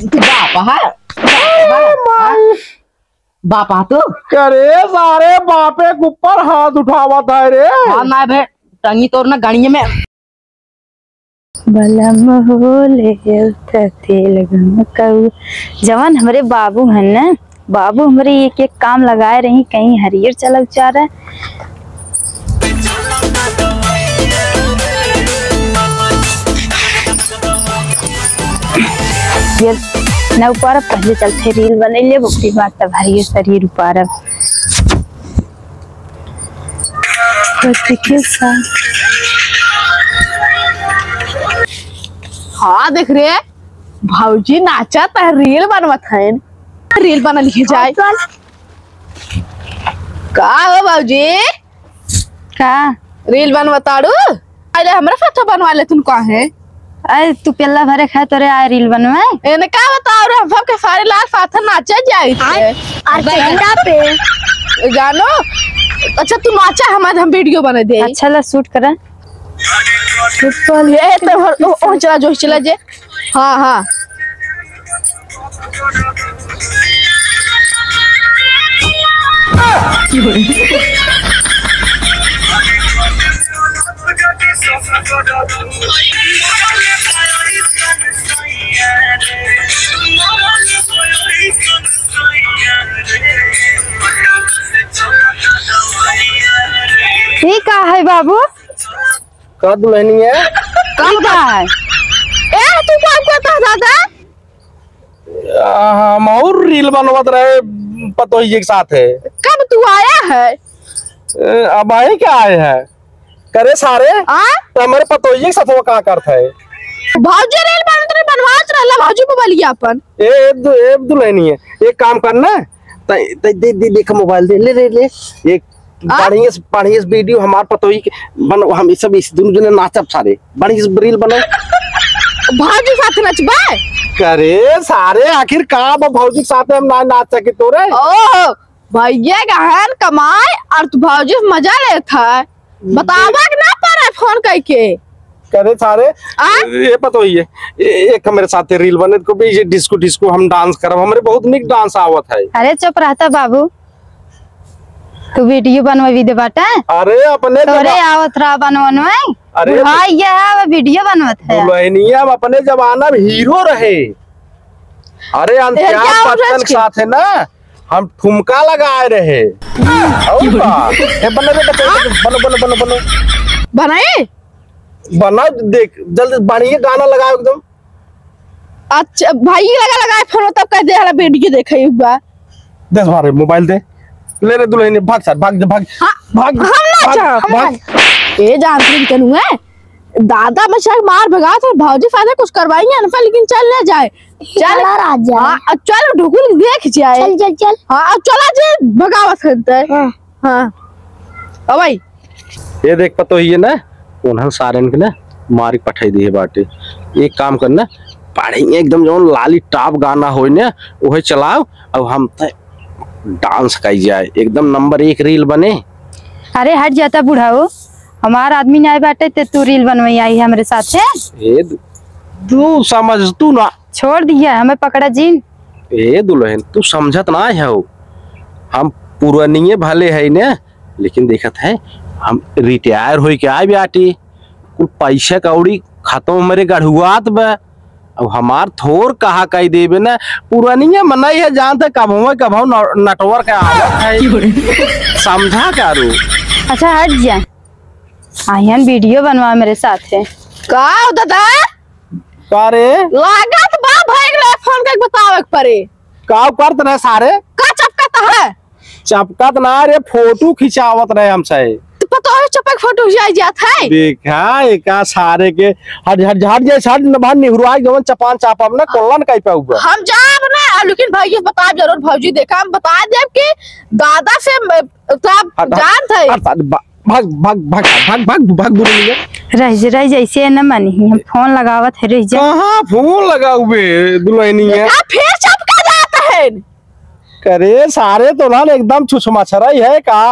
बापा बापा तो करे सारे बापे के ऊपर हाथ उठावत है रे। हाँ ना भे टंगी तोड़ ना गाड़िया में बलम हो ले जवान हमारे बाबू है ना, बाबू हमारे एक एक काम लगाए रही, कहीं हरियर चला जा रहा है। न ऊपर पहले चलते रील बने ले बुकरी बात तब हरियर शरीर ऊपर हाँ देख रहे भाऊजी नाचा तो रील बनवत है, रील बना लिखे जाए का हो भाऊजी का रील बनवताड़ू अरे हमरा फोटो बनवा ले तुम कहे अरे तू पेला भरे खा तोरे आए रील बनवाए एने का बताओ रे हम सब के सारे लाल साथ नाचा जाए पे जानो। अच्छा तू नाचा हम वीडियो बना दे। अच्छा ला शूट करा ये तो ओ चला जो चला जे। हाँ हाँ ठीक है बाबू का दुल्हनी है ठीक है। ए तू काम करता दादा हम और रील बनवत रहे पतोहिए के साथ है। कब तू आया है? अब आए क्या आए हैं करे सारे तो हमारे पतोहिए के साथ वो क्या करता है। भाजी रील बनवात रहला भाजी मोबाइल अपन ए दुल्हनी है एक काम करना दे देख मोबाइल दे ले ले ले एक बढ़िया वीडियो हमार पतोही के बन हम सब इस दोनों जने नाचब सारे बढ़िया रील बनो भाजी साथ नचबा करे सारे आखिर का भौजी के साथ हम ना नाच सके तोरे। ओ भैया गहन कमाए और तू भाजी मजा लेता है बतावा कि ना पर फोन करके करे सारे ये पतोही है एक मेरे साथ रील बने को भी ये डिस्को डिस्को हम डांस करब हमरे बहुत निक डांस आवत है। अरे चुप रहता बाबू तू वीडियो बनवा दे बाटा। अरे अपने तोरे आवत रहा बनवनवे अरे हाँ ये है वीडियो बनवत है दुल्हनिया अपने जमाना में हीरो रहे। अरे अंत्याज बच्चन के साथ है ना हम ठुमका लगाए रहे। बनो बनाए बना देख जल्दी बढ़िया गाना लगाओ एकदम। अच्छा भाई लगा फोन तब कह दे हला वीडियो देखे हुआ दस बार मोबाइल दे ले रे दुल्हन भाग सर भाग भाग भाग भाग ए जानती करूँ है दादा मचा मार भगा तो भाजी फायदा कुछ करवाएंगे ना लेकिन चल ना जाए चल राजा। हाँ चल ढुकुल देख जाए चल चल चल। हाँ चला जे भगावत है। हाँ ओ भाई ये देख पतो ही है ना उन्हें सारे के ना मारी पठाई दी है बाटे एक काम करना पढ़ेंगे एकदम जो लाली टॉप गाना हो ना वही चलाओ और हम डांस कर जाए एकदम नंबर 1 रील बने। अरे हट जाता बुढ़ाओ हमारा आदमी नहीं बाटे ते तू रील बनवाई आई है हमारे साथ है। तू समझ तू ना छोड़ दिया हमें पकड़ा जीन। ए दुल्हन तू समझत ना है हम पुरानिये भले है ना लेकिन देखत है हम रिटायर हो के आए बाटी कुल पैसा कौड़ी खत्म हमारे गढ़ुआत बा अब हमार थोर कहा कही देवे ना पुरानिये मनाई है जानते कब नटवर का आवत है समझा करू। अच्छा हट जा आयन वीडियो बनवा मेरे साथ है का दादा का रे लागत बा भाई फोन के बतावे परे का करत रहे सारे का चपकत है चपकत ना रे फोटो खिंचावत रहे हमसे तो पता है चपक फोटो जात है देखा एका सारे के हट हट हट जे हट बाहर निहुरवाई जवन चपान चापब ना कोलन कई पे हुआ हम जाब ना लेकिन भाई बता जरूर भौजी देखा हम बता देब कि दादा से सब जान थे भाग भाग भाग भाग भाग भाग बुरी रह जैसे न मनी हम फोन लगावत है रह जा कहां फोन लगाऊबे दुल्हनी है फिर चपका जाता है करे सारे तो ना एकदम छुछमाछराई है का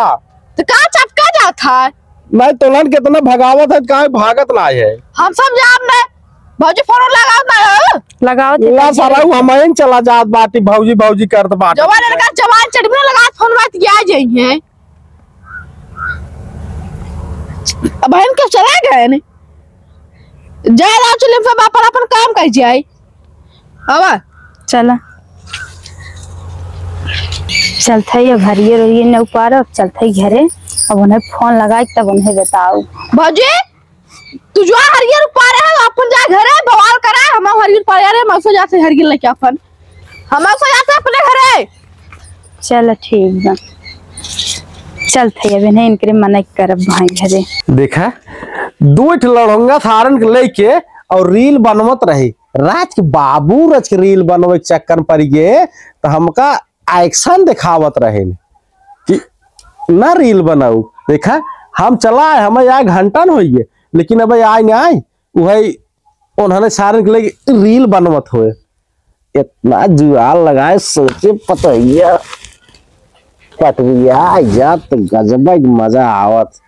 तो का चपका जाता है नहीं तोलन कितना भगावत है का भागत ना है हम सब जाब में भौजी फोन लगाओ ना लगाओ ला सारा हम चला जात बाटी भौजी भौजी करत बाटी जवान लगा जवान चढ़ने लगा फोन बात क्या जाइए अब बहन के चला गए ने जाए ना चले फिर अपन काम कर जाए अब चला चलते ही हरियर हरियर न उपार अब चलते ही घरे अब उन्हें फोन लगाए तब उन्हें बताओ भौजी तू जो हरियर उपार है अपन जा घरे बवाल करा हम हरियर पार रे मौसो जाते हरियर लेके अपन हम मौसो जाते अपने घरे चल ठीक बा चलते अब नहीं इनके मना करब भाई घरे देखा दो लड़ोंगा थारन के लेके और रील बनवत रही रात के बाबू रच के रील बनवे के चक्कर पड़ गए तो हमका एक्शन दिखावत रहे कि ना रील बनाऊ देखा हम चला हमें यहाँ घंटा न होइए लेकिन अब आए न आए वही उन्होंने सारे के लेके रील बनवत हुए इतना जुआल लगाए सोचे पतैया पटरिया या तो गजब मजा आवत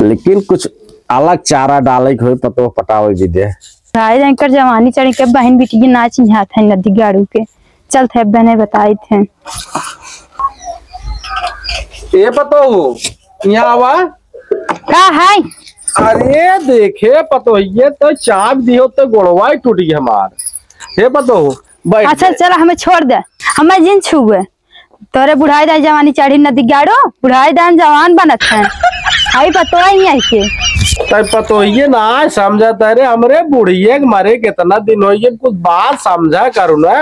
लेकिन कुछ अलग चारा डाले के पतो पटावे भी दे भाई कर जवानी चढ़ के बहन बेटी की नाच यहाँ थे नदी गाड़ू के चलते बहने बताए थे ये पतो यहाँ आवा का है अरे देखे पतो ये तो चाप दियो तो गोड़वा ही टूट गई हमार ये पतो बैठ अच्छा चल हमें छोड़ दे हमें जिन छुए तोरे बुढ़ाई दाई जवानी चढ़ी नदी गाड़ो बुढ़ाई दान जवान बनत है आई पतो ही नहीं के तब पतो ये ना समझा रे हमरे बुढ़िए के मरे कितना दिन हो गए कुछ बात समझा करू ना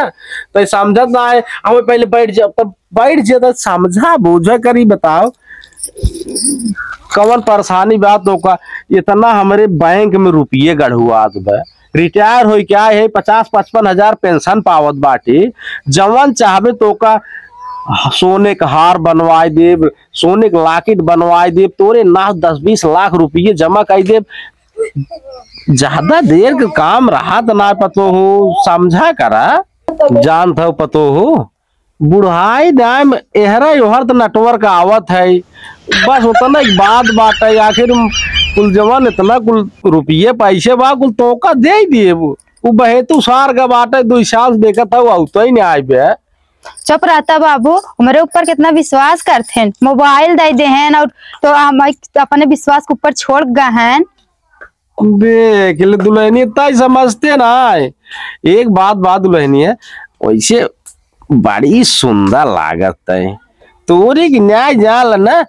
तो समझत ना है हमें पहले बैठ जाओ तब बैठ जाए तो समझा बूझा करी बताओ कवन परेशानी बात होगा इतना हमारे बैंक में रुपये गढ़ुआ रिटायर हो क्या है 50-55 हजार पेंशन पावत बाटी जवन चाहबे तो का सोने का हार बनवाए देव सोने का लाकेट बनवाए देव तोरे ना 10-20 लाख रुपये जमा कर देव ज्यादा देर का काम रहा तो ना पतो हो समझा करा जानता हो पतो हो बुढ़ाई दाम एहरा योहर तो नेटवर्क आवत है बस उतना एक बात है आखिर कुल जवान इतना कुल रुपये पैसे बा कुल तो का दे दिए वो बहेतु सार का बाटे 2 साल देखा था वो तो ही नहीं आए बे चुप रहता बाबू हमारे ऊपर कितना विश्वास करते हैं मोबाइल दे दे हैं और तो हम अपने विश्वास के ऊपर छोड़ गए हैं देख ले दुल्हनी इतना समझते ना एक बात दुल्हनी है वैसे बड़ी सुंदर लागत है तोरे की न्याय जाल ना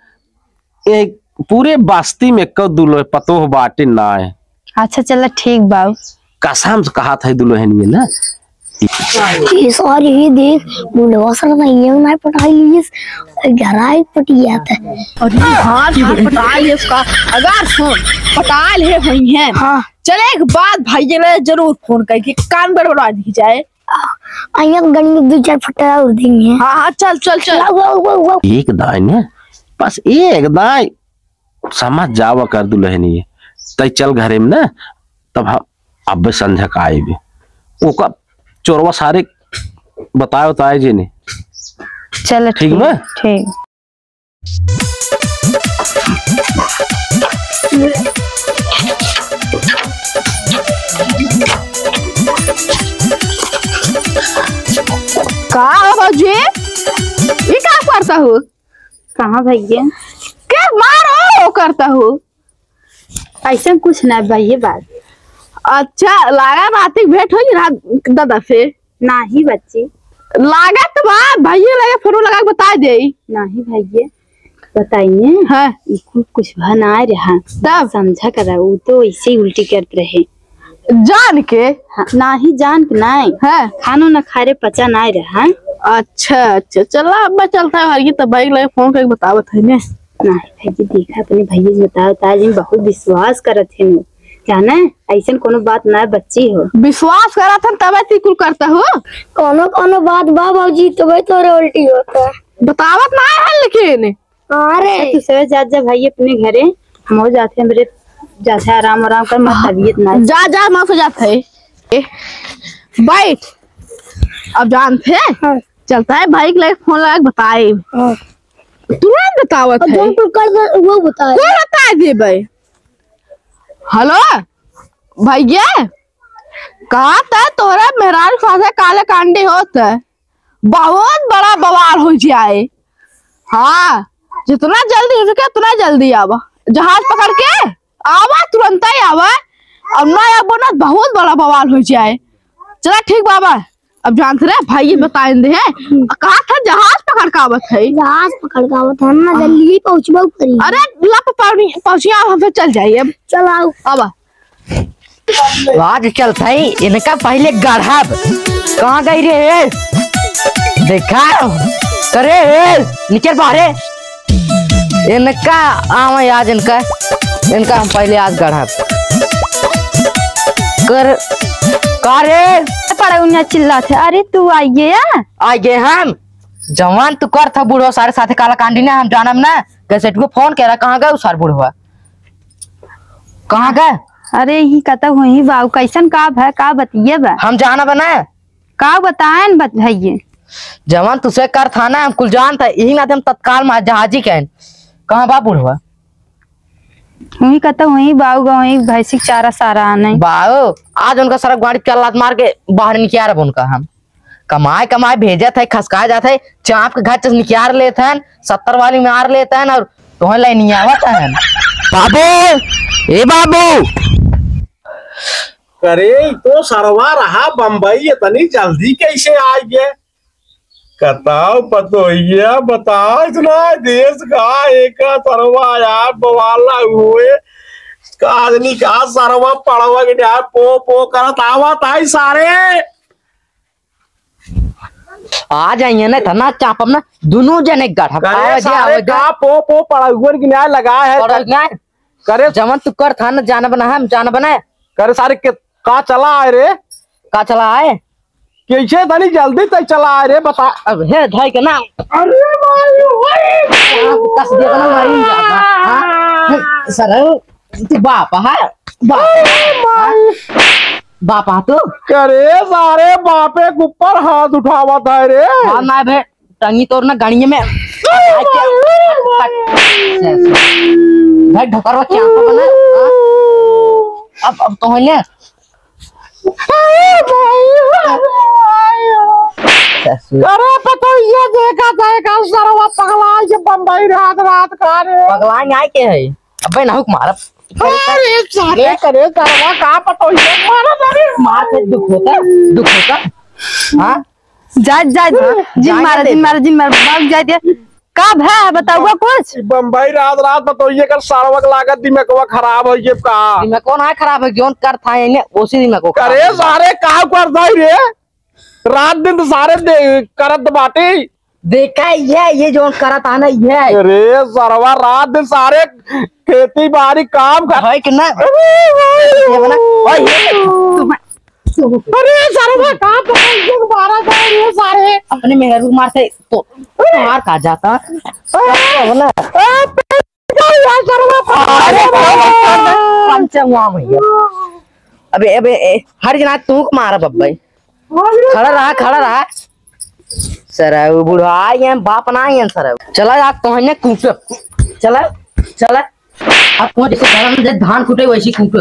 एक पूरे बस्ती में कब दुल्हन पतो बाटे ना है अच्छा चल ठीक बाबू कसम से कहा था दुल्हनी ना सॉरी देख बुढ़वा सर भैया ना पटाई लीस घर आई पटिया था और हाँ पटाल है उसका अगर फोन पटाल है हुई है हाँ चले एक बात भाई ने जरूर फोन करके कान बड़बड़ा दी जाए आइया गणी 2-4 फटा उड़ देंगे हाँ हाँ चल एक दाई ने बस एक दाई समझ जावा कर दुल्हनी तय चल घरे में ना तब हम अब संध्या का आए भी ओका चोरवा सारे बताए जी ने चल ठीक है ठीक कहा बाबूजी ये क्या करता हूँ कहाँ भैया क्या मारो करता हूँ ऐसा कुछ ना भैया बात अच्छा लागा रात भेंट होगी रात दादा से नहीं बच्ची लागत बा भैया लगे फोन लगा के बता दे नहीं भैया बताइए हाँ कुछ बना रहा तब समझा करा वो तो ऐसे ही उल्टी करते रहे जान के हाँ, नहीं जान के नहीं है खानो न खा रहे पचा नहीं रहा अच्छा चला अब चलता है हर तो भाई लगे फोन करके बतावत है ने नहीं भैया देखा अपने भैया से बताओ जी बहुत विश्वास करत है जाना ऐसा कोनो बात ना बच्ची हो विश्वास करा था तब तिकुल करता हो कोनो बात बाबूजी तो भाई तोरे उल्टी होता है बतावत ना है लेकिन अरे तू सवे जा भाई अपने घरे हम हो जाते हैं मेरे जाते आराम कर मत तबीयत ना जा मत हो जाता है बैठ अब जानते हैं हाँ। चलता है भाई के फोन लगा बताए तुरंत बतावत है कर वो बता कोई बता दे भाई हेलो भैया कहा था तोरा मेहरान फासे काले कांडी होता है, बहुत बड़ा बवाल हो जाए। हाँ जितना जल्दी हो सके उतना जल्दी आवा, जहाज पकड़ के आवा, तुरंत ही आवा। अब ना आबो ना बहुत बड़ा बवाल हो जाए। चला ठीक बाबा, अब जानते रहे भाई बताएंगे हैं कहा था जहाज पकड़ के आवत है। जहाज पकड़ के आवत है ना, जल्दी पहुंचबो करी। अरे लप पहुंचिया हम फिर चल जाइए। अब चलाओ आवा आज चलता है इनका पहले गढ़ब। कहाँ गई रे? देखा करे निकल बाहरे। इनका आवा आज इनका हम पहले आज गढ़ब कर रे। पड़ा उन्हें चिल्ला थे, अरे तू आई गया? आ गए हम जवान तू कर था बूढ़ो सारे साथे काला कांडी ने हम जानम ना। कैसे को फोन कह रहा कहाँ गए सार बूढ़वा कहाँ गए? अरे ही कहता हुई बाबू कैसन का है का बतिये बा हम जाना बना का बताएं बताइए। जवान तुसे कर था ना हम कुल जान था यही ना हम तत्काल में जहाजी कहन कहाँ बा बूढ़वा? वही कहता वही बाबू वही भैंसी चारा सारा आने बाओ आज उनका सड़क गाड़ी चल मार के बाहर निकाल रहा उनका। हम कमाए भेजे थे खसका जाते चाप के घर निकाल लेते हैं 70 वाली मार लेते हैं और तुम्हें लाइन नहीं आवत है। बाबू ए बाबू करे तो सरवा रहा बम्बई इतनी जल्दी कैसे आ गए? बताओ पतोहिया बताओ, इतना देश का एक सरवा यार बवाला हुए का आदमी का सरवा पड़वा के यार पो करत आवत आई सारे। आ जाइए ना तना चापम ना दोनों जने गढ़ करे सारे का पो पड़वा के न्याय लगा है। करे जमन तू कर था ना जाना बना हम जाना बना करे सारे के का चला आए रे? का चला आए कैसे तनी जल्दी तक चला आए रे बता। अब हे धाई के ना अरे भाई कस दे ना मारी जा सर तू बाप है बाप तू करे सारे बापे के ऊपर हाथ उठावा था रे। हाँ ना भे टंगी तोड़ ना गाड़िए में भाई ढोकरवा क्या बना। अब तो है अरे पता ये देखा था कल सरवा पगला ये बम्बई रात का रे भगवान आए के है अबे ना हुक मार। अरे सारे करे सरवा का पता ये मार के दुख होता हाँ जा जिन मारा भाग जाए दे कब है बताऊगा कुछ। बम्बई रात पता ये कर सरवा लागत दिमागवा खराब हो ये का दिमाग कौन है खराब है जोन कर था इन्हें उसी दिमाग को करे सारे का कर दाई रे रात दिन तो सारे करत बाटे देखा ये जो करत आना ये अरे सरवा रात दिन सारे खेती बाड़ी काम कर है कि ना ये बना अरे सरवा का मारा जाए रे सारे अपने मेहरू मार से तो मार का जाता ना पंचवा भैया अबे हर जना तू मारा बब्बई खड़ा रहा सर वो बुढ़ा आए बाप ना आए सर चला यार तो है कूट चला अब जैसे धान कूटे वैसी कूट